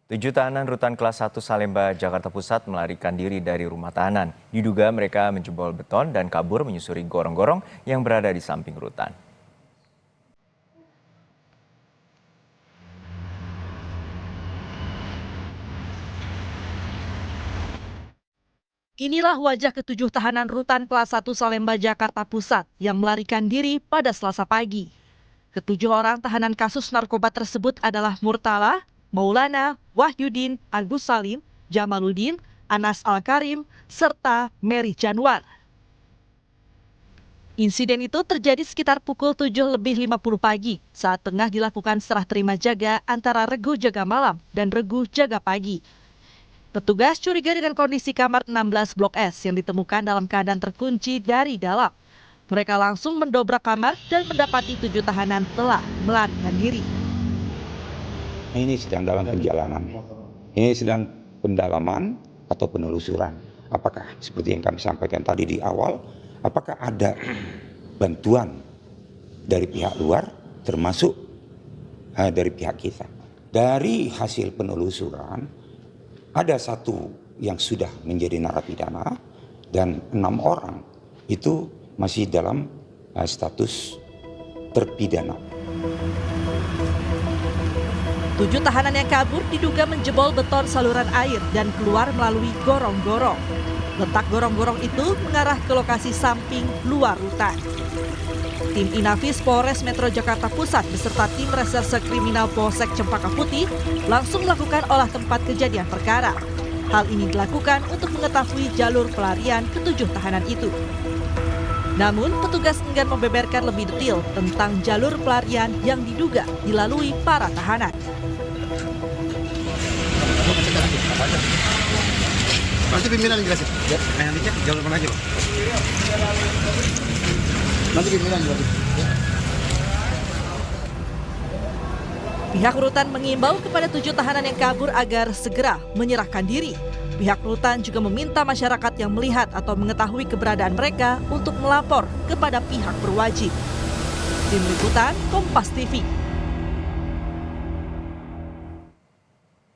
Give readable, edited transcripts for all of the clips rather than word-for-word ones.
Tujuh tahanan rutan kelas 1 Salemba, Jakarta Pusat melarikan diri dari rumah tahanan. Diduga mereka menjebol beton dan kabur menyusuri gorong-gorong yang berada di samping rutan. Inilah wajah ketujuh tahanan rutan kelas 1 Salemba, Jakarta Pusat yang melarikan diri pada Selasa pagi. Ketujuh orang tahanan kasus narkoba tersebut adalah Murtala, Maulana, Wahyudin, Agus Salim, Jamaluddin, Anas Al-Karim, serta Mary Januar. Insiden itu terjadi sekitar pukul 7:50 pagi saat tengah dilakukan serah terima jaga antara regu jaga malam dan regu jaga pagi. Petugas curiga dengan kondisi kamar 16 Blok S yang ditemukan dalam keadaan terkunci dari dalam. Mereka langsung mendobrak kamar dan mendapati 7 tahanan telah melarikan diri. Ini sedang dalam perjalanan. Ini sedang pendalaman atau penelusuran. Apakah seperti yang kami sampaikan tadi di awal, apakah ada bantuan dari pihak luar termasuk dari pihak kita. Dari hasil penelusuran, ada satu yang sudah menjadi narapidana dan 6 orang itu masih dalam status terpidana. 7 tahanan yang kabur diduga menjebol beton saluran air dan keluar melalui gorong-gorong. Letak gorong-gorong itu mengarah ke lokasi samping luar rutan. Tim Inafis Polres Metro Jakarta Pusat beserta tim Reserse Kriminal Polsek Cempaka Putih langsung melakukan olah tempat kejadian perkara. Hal ini dilakukan untuk mengetahui jalur pelarian ketujuh tahanan itu. Namun, petugas enggan membeberkan lebih detail tentang jalur pelarian yang diduga dilalui para tahanan. Nanti pimpinan jelasin. Ya, nanti cek jalur mana aja, Pak? Nanti pimpinan jelasin. Ya. Pihak rutan mengimbau kepada 7 tahanan yang kabur agar segera menyerahkan diri. Pihak rutan juga meminta masyarakat yang melihat atau mengetahui keberadaan mereka untuk melapor kepada pihak berwajib. Tim Liputan Kompas TV.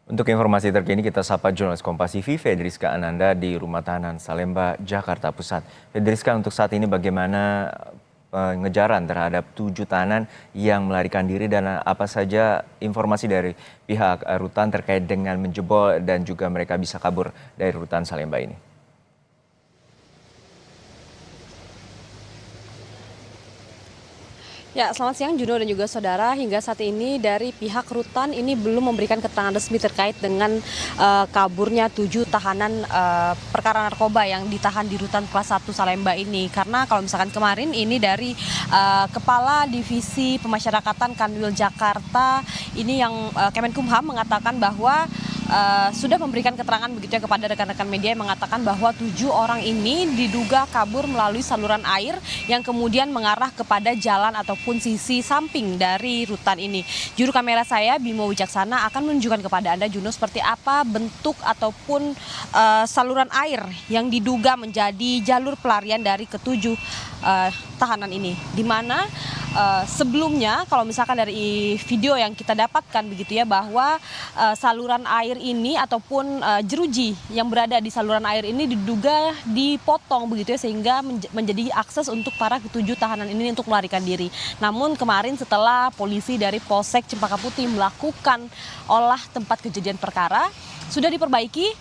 Untuk informasi terkini kita sapa jurnalis Kompas TV Fedriska Ananda di Rumah Tahanan Salemba, Jakarta Pusat. Fedriska, untuk saat ini bagaimana pengejaran terhadap 7 tahanan yang melarikan diri dan apa saja informasi dari pihak rutan terkait dengan menjebol dan juga mereka bisa kabur dari rutan Salemba ini? Ya, selamat siang Juno dan juga saudara. Hingga saat ini dari pihak rutan ini belum memberikan keterangan resmi terkait dengan kaburnya 7 tahanan perkara narkoba yang ditahan di rutan kelas 1 Salemba ini. Karena kalau misalkan kemarin ini dari Kepala Divisi Pemasyarakatan Kanwil Jakarta ini yang Kemenkumham mengatakan bahwa sudah memberikan keterangan begitu ya kepada rekan-rekan media yang mengatakan bahwa 7 orang ini diduga kabur melalui saluran air yang kemudian mengarah kepada jalan ataupun sisi samping dari rutan ini. Juru kamera saya Bimo Wijaksana akan menunjukkan kepada Anda Juno seperti apa bentuk ataupun saluran air yang diduga menjadi jalur pelarian dari ketujuh tahanan ini, di mana sebelumnya kalau misalkan dari video yang kita dapatkan begitu ya bahwa saluran air ini ataupun jeruji yang berada di saluran air ini diduga dipotong begitu ya sehingga menjadi akses untuk para ketujuh tahanan ini untuk melarikan diri. Namun kemarin setelah polisi dari Polsek Cempaka Putih melakukan olah tempat kejadian perkara, sudah diperbaiki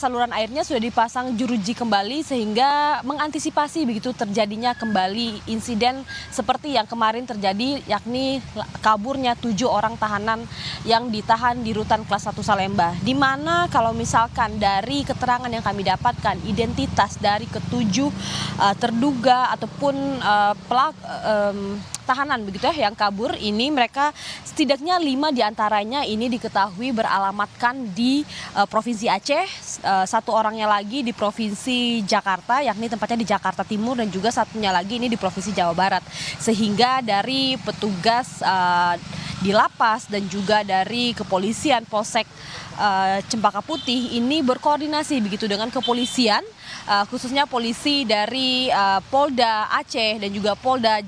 saluran airnya, sudah dipasang jeruji kembali sehingga mengantisipasi begitu terjadinya kembali insiden seperti yang kemarin terjadi, yakni kaburnya 7 orang tahanan yang ditahan di rutan kelas 1 Salemba. Di mana kalau misalkan dari keterangan yang kami dapatkan, identitas dari ketujuh terduga ataupun tahanan begitu ya yang kabur ini, mereka setidaknya 5 diantaranya ini diketahui beralamatkan di Provinsi Aceh, 1 orangnya lagi di Provinsi Jakarta, yakni tempatnya di Jakarta Timur, dan juga satunya lagi ini di Provinsi Jawa Barat. Sehingga dari petugas di lapas dan juga dari kepolisian Polsek Cempaka Putih ini berkoordinasi begitu dengan kepolisian, khususnya polisi dari Polda Aceh dan juga Polda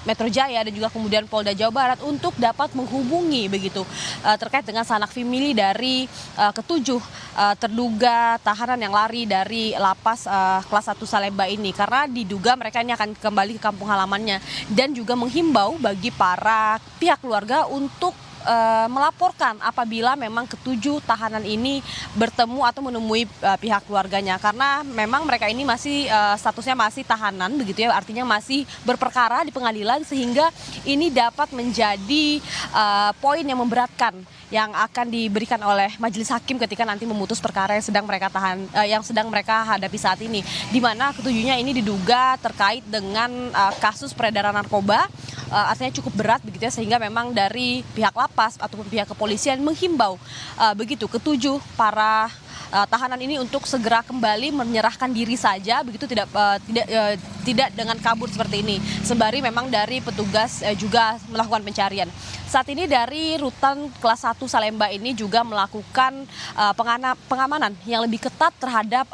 Metro Jaya dan juga kemudian Polda Jawa Barat untuk dapat menghubungi begitu terkait dengan sanak famili dari ketujuh terduga tahanan yang lari dari lapas kelas 1 Salemba ini, karena diduga mereka ini akan kembali ke kampung halamannya, dan juga menghimbau bagi para pihak keluarga untuk melaporkan apabila memang ketujuh tahanan ini bertemu atau menemui pihak keluarganya, karena memang mereka ini masih statusnya masih tahanan begitu ya, artinya masih berperkara di pengadilan, sehingga ini dapat menjadi poin yang memberatkan yang akan diberikan oleh majelis hakim ketika nanti memutus perkara yang sedang mereka hadapi saat ini, di mana ketujuhnya ini diduga terkait dengan kasus peredaran narkoba, artinya cukup berat begitu ya, sehingga memang dari pihak lapas ataupun pihak kepolisian menghimbau begitu ketujuh para tahanan ini untuk segera kembali menyerahkan diri saja begitu, tidak dengan kabur seperti ini, sembari memang dari petugas juga melakukan pencarian. Saat ini dari rutan kelas 1 Salemba ini juga melakukan pengamanan yang lebih ketat terhadap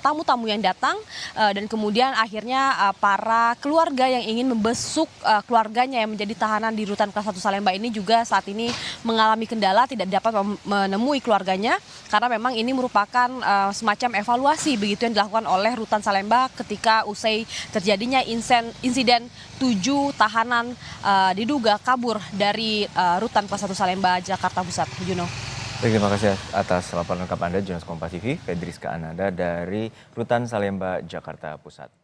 tamu-tamu yang datang, dan kemudian akhirnya para keluarga yang ingin membesuk keluarganya yang menjadi tahanan di rutan kelas 1 Salemba ini juga saat ini mengalami kendala, tidak dapat menemui keluarganya, karena memang ini merupakan semacam evaluasi begitu yang dilakukan oleh rutan Salemba ketika usai terjadinya insiden 7 tahanan diduga kabur dari rutan kelas 1 Salemba, Jakarta Pusat. Juno. Baik, terima kasih atas laporan lengkap Anda, jurnalis Kompas TV, Fedriska Ananda dari Rutan Salemba, Jakarta Pusat.